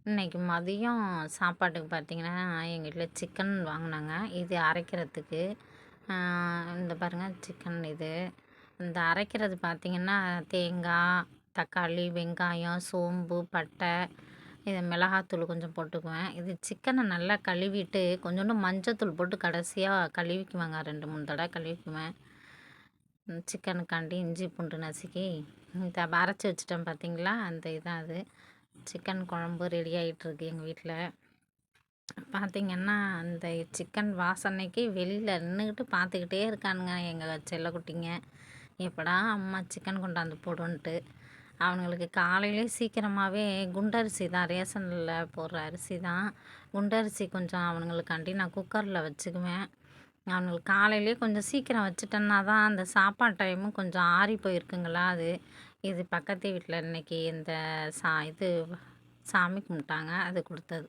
இன்னைக்கு மதியம் சாப்பாட்டுக்கு பார்த்தீங்கன்னா, எங்க வீட்ல சிக்கன் வாங்குனாங்க. இது அரைக்கிறதுக்கு. இந்த பாருங்க சிக்கன் இது. இந்த அரைக்கிறது பார்த்தீங்கன்னா, தேங்காய், தக்காளி, வெங்காயம், சோம்பு, பட்டை, இது மிளகாத்தூள் கொஞ்சம் போட்டுக்குவேன். இது சிக்கனை நல்லா கழுவிட்டு, கொஞ்சோண்டு மஞ்சத்தூள் போட்டு கடைசியாக கழுவிக்குவேங்க. 2, 3 தடவை கழுவிக்குவேன். சிக்கனுக்காண்டி இஞ்சி பூண்டு நசுக்கி இதை அரைச்சி வச்சுட்டேன் பார்த்தீங்களா, அந்த இதான் அது. சிக்கன் குழம்பு ரெடி ஆகிட்டுருக்கு எங்கள் வீட்டில். பார்த்திங்கன்னா அந்த சிக்கன் வாசனைக்கு வெளியில் நின்றுக்கிட்டு பார்த்துக்கிட்டே இருக்கானுங்க எங்கள் செல்லக்குட்டிங்க. எப்படா அம்மா சிக்கன் கொண்டாந்து போடுன்ட்டு. அவனுங்களுக்கு காலையிலே சீக்கிரமாகவே குண்டரிசி தான், ரேஷனில் போடுற அரிசி தான். குண்டரிசி கொஞ்சம் அவனுங்களுக்காண்டி நான் குக்கரில் வச்சுக்குவேன். அவனுங்களுக்கு காலையிலே கொஞ்சம் சீக்கிரம் வச்சுட்டேன்னா தான் அந்த சாப்பாடு டைமும் கொஞ்சம் ஆறி போயிருக்குங்களா அது. இது பக்கத்து வீட்டில் இன்றைக்கி இந்த இது சாமி கும்பிட்டாங்க, அது கொடுத்தது.